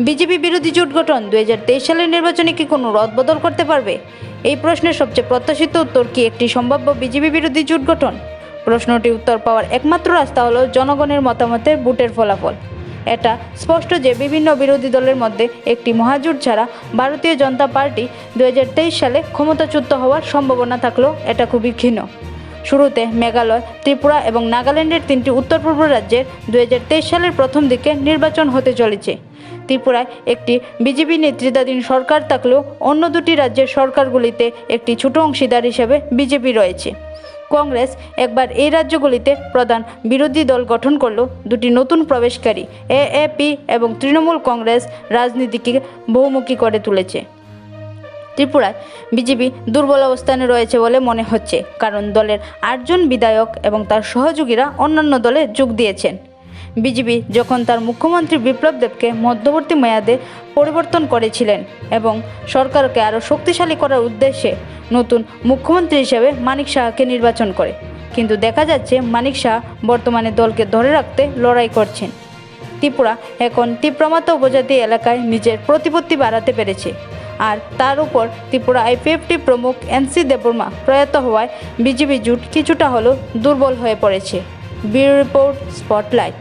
BJP বিরোধী জোট গঠন 2023 সালের নির্বাচনে কি কোনো রদবদল করতে পারবে? এই প্রশ্নের সবচেয়ে প্রত্যাশিত উত্তর কি একটি সম্ভাব্য বিজেপি বিরোধী জোট গঠন? প্রশ্নটি উত্তর পাওয়ার একমাত্র রাস্তা হলো জনগণের মতামতের ভোটের ফলাফল। এটা স্পষ্ট যে বিভিন্ন বিরোধী দলের মধ্যে একটি মহাজোট ছাড়া ভারতীয় জনতা পার্টি 2023 সালে ক্ষমতাচ্যুত হওয়ার সম্ভাবনা থাকলেও এটা খুবই ক্ষীণ। শুরুতে মেঘালয়, ত্রিপুরা এবং নাগাল্যান্ডের 3টি উত্তর পূর্ব রাজ্যের 2023 সালের প্রথম দিকে নির্বাচন হতে চলেছে। ত্রিপুরায় একটি বিজেপি নেতৃত্বাধীন সরকার থাকলেও অন্য দুটি রাজ্যের সরকারগুলিতে একটি ছোট অংশীদার হিসেবে বিজেপি রয়েছে। কংগ্রেস একবার এই রাজ্যগুলিতে প্রধান বিরোধী দল গঠন করলেও দুটি নতুন প্রবেশকারী এএপি এবং তৃণমূল কংগ্রেস রাজনীতিকে বহুমুখী করে তুলেছে। ত্রিপুরায় বিজেপি দুর্বল অবস্থানে রয়েছে বলে মনে হচ্ছে, কারণ দলের 8 জন বিধায়ক এবং তার সহযোগীরা অন্যান্য দলে যোগ দিয়েছেন। বিজেপি যখন তার মুখ্যমন্ত্রী বিপ্লব দেবকে মধ্যবর্তী মেয়াদে পরিবর্তন করেছিলেন এবং সরকারকে আরও শক্তিশালী করার উদ্দেশ্যে নতুন মুখ্যমন্ত্রী হিসেবে মানিক শাহকে নির্বাচন করে, কিন্তু দেখা যাচ্ছে মানিক শাহ বর্তমানে দলকে ধরে রাখতে লড়াই করছেন। ত্রিপুরা এখন তীব্রমাত্রা উপজাতি এলাকায় নিজের প্রতিপত্তি বাড়াতে পেরেছে, আর তার উপর ত্রিপুরা আইপিএফটি প্রমুখ এনসি দেববর্মা প্রয়াত হওয়ায় বিজেপি জোট কিছুটা হলেও দুর্বল হয়ে পড়েছে। Bureau report, spotlight.